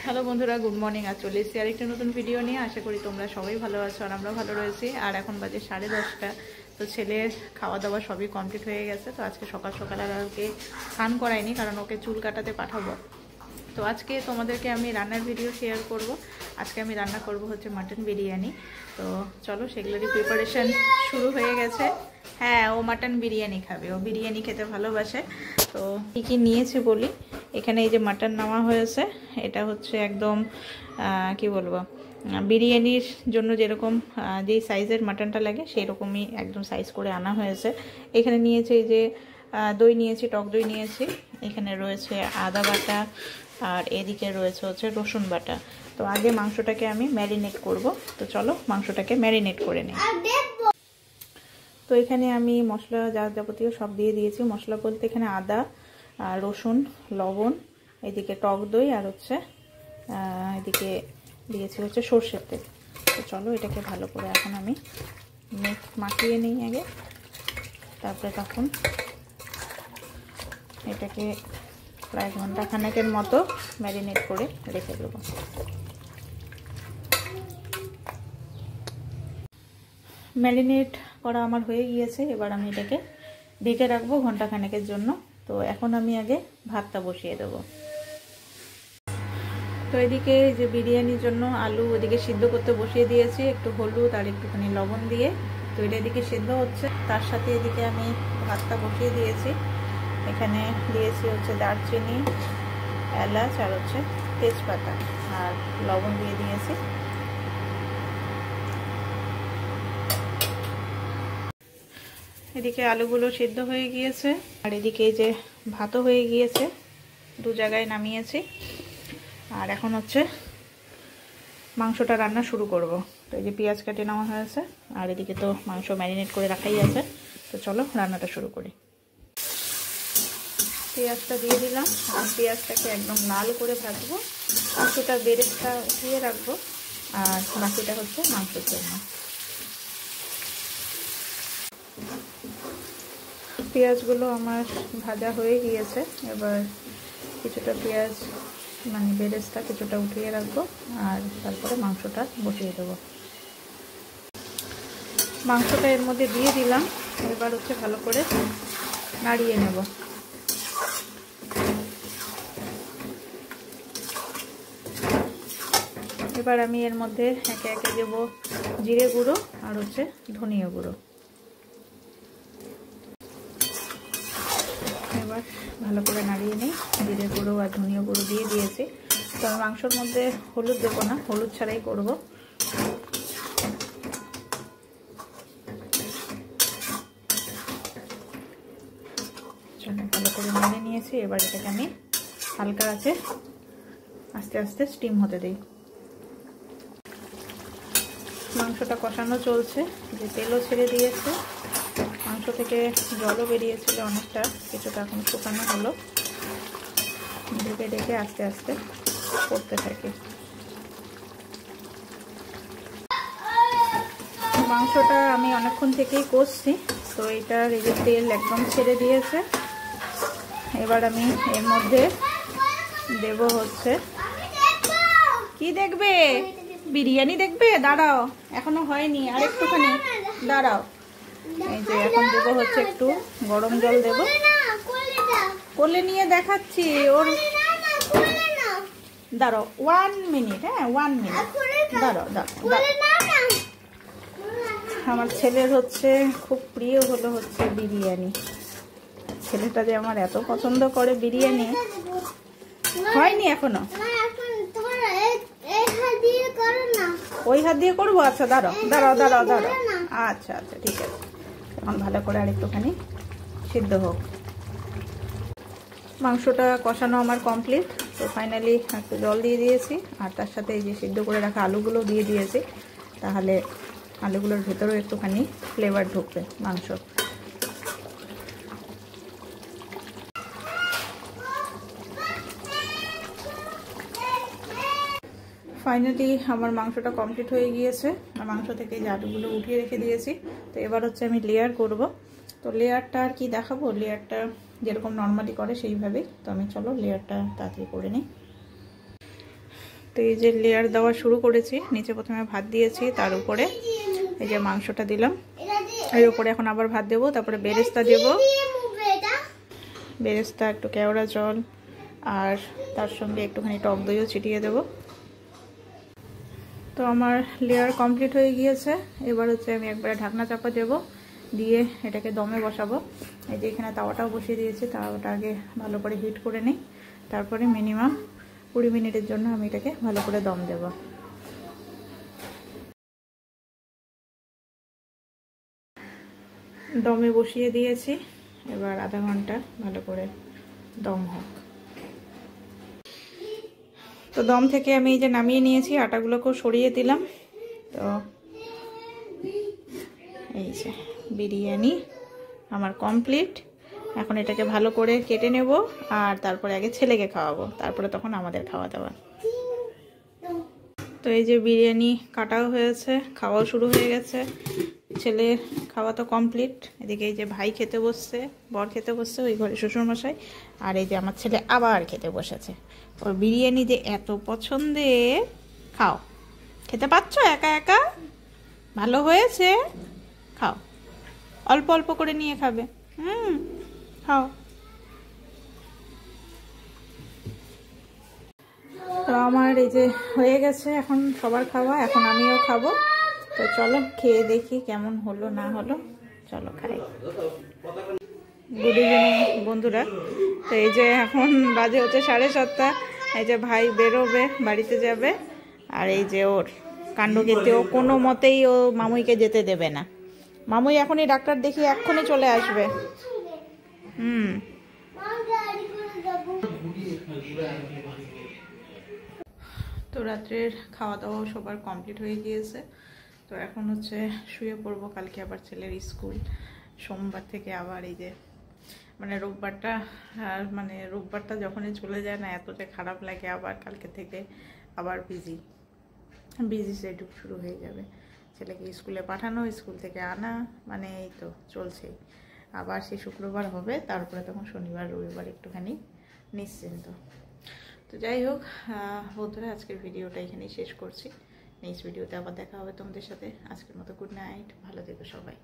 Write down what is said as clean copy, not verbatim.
Hello বন্ধুরা, good morning. আর চলে এসেছি আরেকটা নতুন ভিডিও নিয়ে। আশা করি তোমরা সবাই ভালো আছো আর আমরা ভালো রয়েছি। আর এখন বাজে 10:30। তো ছেলের খাওয়া দাওয়া সবই কমপ্লিট হয়ে গেছে। তো আজকে সকাল সকাল আর ওকে স্নান করাইনি, কারণ ওকে চুল কাটাতে পাঠাবো। তো আজকে তোমাদেরকে আমি রান্নার ভিডিও শেয়ার করব। আজকে আমি রান্না করব হচ্ছে মাটন বিরিয়ানি। তো চলো, সেগুলোরই প্রিপারেশন শুরু হয়ে গেছে। হ্যাঁ, ও মাটন বিরিয়ানি খাবে, ও বিরিয়ানি খেতে ভালোবাসে। তো কী কী নিয়েছি বলি। এখানে এই যে মাটন নেওয়া হয়েছে, এটা হচ্ছে একদম কি বলবো, বিরিয়ানির জন্য যেরকম যেই সাইজের মাটনটা লাগে সেই রকমই একদম সাইজ করে আনা হয়েছে। এখানে নিয়েছি এই যে দই নিয়েছি, টক দই নিয়েছি। এখানে রয়েছে আদা বাটা, আর এদিকে রয়েছে হচ্ছে রসুন বাটা। তো আগে মাংসটাকে আমি ম্যারিনেট করব। তো চলো মাংসটাকে ম্যারিনেট করে নিই। তো এখানে আমি মশলা যা যাবতীয় সব দিয়ে দিয়েছি। মশলা বলতে এখানে আদা, রসুন, লবণ, এদিকে টক দই, আর হচ্ছে এদিকে দিয়েছি হচ্ছে সর্ষের তেল। তো চলো এটাকে ভালো করে এখন আমি মাখিয়ে নিই আগে, তারপরে তখন এটাকে প্রায় ঘন্টা খানেকের মতো ম্যারিনেট করে রেখে দেবো। ম্যারিনেট করা আমার হয়ে গিয়েছে। এবার আমি এটাকে ঢেকে রাখবো ঘন্টা খানেকের জন্য। তো এখন আমি আগে ভাতটা বসিয়ে দেবো। তো এদিকে যে বিরিয়ানির জন্য আলু ওদিকে সিদ্ধ করতে বসিয়ে দিয়েছি, একটু হলুদ আর একটুখানি লবণ দিয়ে। তো এটা এদিকে সিদ্ধ হচ্ছে, তার সাথে এদিকে আমি ভাতটা বসিয়ে দিয়েছি। এখানে দিয়েছি হচ্ছে দারচিনি, এলাচ, আর হচ্ছে তেজপাতা, আর লবণ দিয়ে দিয়েছি। এদিকে আলুগুলো সিদ্ধ হয়ে গিয়েছে, আর এদিকে এই যে ভাতও হয়ে গিয়েছে, দু জায়গায় নামিয়েছি। আর এখন হচ্ছে মাংসটা রান্না শুরু করব। তো এই যে পেঁয়াজ কেটে নেওয়া হয়েছে, আর এদিকে তো মাংস ম্যারিনেট করে রাখাই আছে। তো চলো রান্নাটা শুরু করি। পেঁয়াজটা দিয়ে দিলাম, আর পেঁয়াজটাকে একদম লাল করে ভাজবো। মাংসটা বেরেস্তা উঠিয়ে রাখবো, আর বাকিটা হচ্ছে মাংসের জন্য। পেঁয়াজগুলো আমার ভাজা হয়ে গিয়েছে। এবার কিছুটা পেঁয়াজ মানে বেরেস্তা কিছুটা উঠিয়ে রাখবো, আর তারপরে মাংসটা বসিয়ে দেবো। মাংসটা এর মধ্যে দিয়ে দিলাম। এবার হচ্ছে ভালো করে নাড়িয়ে নেব। এবার আমি এর মধ্যে একে একে দেবো জিরে গুঁড়ো আর হচ্ছে ধনিয়া গুঁড়ো। এবার ভালো করে নাড়িয়ে নিই। জিরে গুঁড়ো আর ধনিয়া গুঁড়ো দিয়ে দিয়েছি। তো আমি মাংসর মধ্যে হলুদ দেবো না, হলুদ ছাড়াই করব। ভালো করে নেড়ে নিয়েছি। এবার এটাকে আমি হালকা আছে আস্তে আস্তে স্টিম হতে দিই। মাংসটা কষানো চলছে, যে তেলও ছেড়ে দিয়েছে, মাংস থেকে জলও বেরিয়েছিল অনেকটা, কিছুটা এখন শুকানো হলো। ঢেকে ঢেকে আস্তে আস্তে করতে থাকি। মাংসটা আমি অনেকক্ষণ থেকেই কষছি। তো এটার এই যে তেল একদম ছেড়ে দিয়েছে। এবার আমি এর মধ্যে দেব হচ্ছে, কি দেখবে, বিরিয়ানি দেখবে? দাঁড়াও, এখনো হয়নি, আর একটুখানি দাঁড়াও। এই যে এখন দেবো হচ্ছে একটু গরম জল দেব। কোলে নিয়ে দেখাচ্ছি ওর, দাঁড়াও 1 মিনিট। হ্যাঁ 1 মিনিট, দাঁড়াও দাঁড়াও। আমার ছেলের হচ্ছে খুব প্রিয় হলো হচ্ছে বিরিয়ানি। ছেলেটা যে আমার এত পছন্দ করে বিরিয়ানি। হয়নি এখনো, ওই হাত দিয়ে করবো। আচ্ছা দাঁড়াও দাঁড়াও দাঁড়াও দাঁড়াও। আচ্ছা আচ্ছা ঠিক আছে। এখন ভালো করে আর একটুখানি সিদ্ধ হোক। মাংসটা কষানো আমার কমপ্লিট। তো ফাইনালি একটু জল দিয়ে দিয়েছি, আর তার সাথে এই যে সিদ্ধ করে রাখা আলুগুলো দিয়ে দিয়েছি। তাহলে আলুগুলোর ভেতরেও একটুখানি ফ্লেভার ঢুকবে মাংস। ফাইনালি আমার মাংসটা কমপ্লিট হয়ে গিয়েছে। আর মাংস থেকে যে আলুগুলো উঠিয়ে রেখে দিয়েছি। তো এবার হচ্ছে আমি লেয়ার করব। তো লেয়ারটা আর কি দেখাবো, লেয়ারটা যেরকম নর্মালি করে সেইভাবেই। তো আমি চলো লেয়ারটা তাড়াতাড়ি করে নিই। তো এই যে লেয়ার দেওয়া শুরু করেছি, নিচে প্রথমে ভাত দিয়েছি, তার উপরে এই যে মাংসটা দিলাম, এর উপরে এখন আবার ভাত দেবো, তারপরে বেরেস্তা দেবো, বেরেস্তা, একটু কেওড়া জল, আর তার সঙ্গে একটুখানি টক দইও ছিটিয়ে দেবো। তো আমার লেয়ার কমপ্লিট হয়ে গিয়েছে। এবার হচ্ছে আমি একবারে ঢাকনা চাপা দেবো, দিয়ে এটাকে দমে বসাবো। এই যে এখানে তাওয়াটাও বসিয়ে দিয়েছি, তাওয়াটা আগে ভালো করে হিট করে নিই, তারপরে মিনিমাম 20 মিনিটের জন্য আমি এটাকে ভালো করে দম দেব। দমে বসিয়ে দিয়েছি, এবার আধা ঘন্টা ভালো করে দম হোক। তো দম থেকে আমি এই যে নামিয়ে নিয়েছি, আটাগুলোকেও সরিয়ে দিলাম। তো এই যে বিরিয়ানি আমার কমপ্লিট। এখন এটাকে ভালো করে কেটে নেব, আর তারপরে আগে ছেলেকে খাওয়াবো, তারপরে তখন আমাদের খাওয়া দাওয়া। তো এই যে বিরিয়ানি কাটাও হয়েছে, খাওয়াও শুরু হয়ে গেছে, ছেলে খাওয়া তো কমপ্লিট। এদিকে এই যে ভাই খেতে বসছে, বর খেতে বসছে, ওই ঘরে শ্বশুরমশাই, আর এই যে আমার ছেলে আবার খেতে বসেছে। ওর বিরিয়ানি যে এত পছন্দের, খাও, খেতে পাচ্ছ একা একা, ভালো হয়েছে, খাও, অল্প অল্প করে নিয়ে খাবে, খাও। তো আমার এই যে হয়ে গেছে এখন সবার খাওয়া, এখন আমিও খাবো। তো চলো খেয়ে দেখি কেমন হলো না হলো, চলো খাই। গুড ইভিনিং বন্ধুরা। তো এই যে এখন বাজে হচ্ছে 7:30। এই যে ভাই বেরোবে, বাড়িতে যাবে, আর এই যে ওর কাণ্ড কীর্তি, ও কোনো মতেই ও মামুইকে যেতে দেবে না। মামুই এখনই ডাক্তার দেখিয়ে এক্ষুনি চলে আসবে। তো রাত্রের খাওয়া দাওয়া সবার কমপ্লিট হয়ে গিয়েছে। তো এখন হচ্ছে শুয়ে পড়বো, কালকে আবার ছেলের স্কুল, সোমবার থেকে আবার এই যে রোববারটা যখনই চলে যায় না, এতটা খারাপ লাগে। আবার কালকে থেকে আবার বিজি শিডিউল শুরু হয়ে যাবে। ছেলেকে স্কুলে পাঠানো, স্কুল থেকে আনা, মানে এই তো চলছেই। আবার সেই শুক্রবার হবে, তারপরে তখন শনিবার রবিবার একটুখানি নিশ্চিন্ত। তো যাই হোক বন্ধুরা, আজকের ভিডিওটা এখানেই শেষ করছি। নেক্সট ভিডিওতে আবার দেখা হবে তোমাদের সাথে। আজকের মতো গুড নাইট, ভালো থেকো সবাই।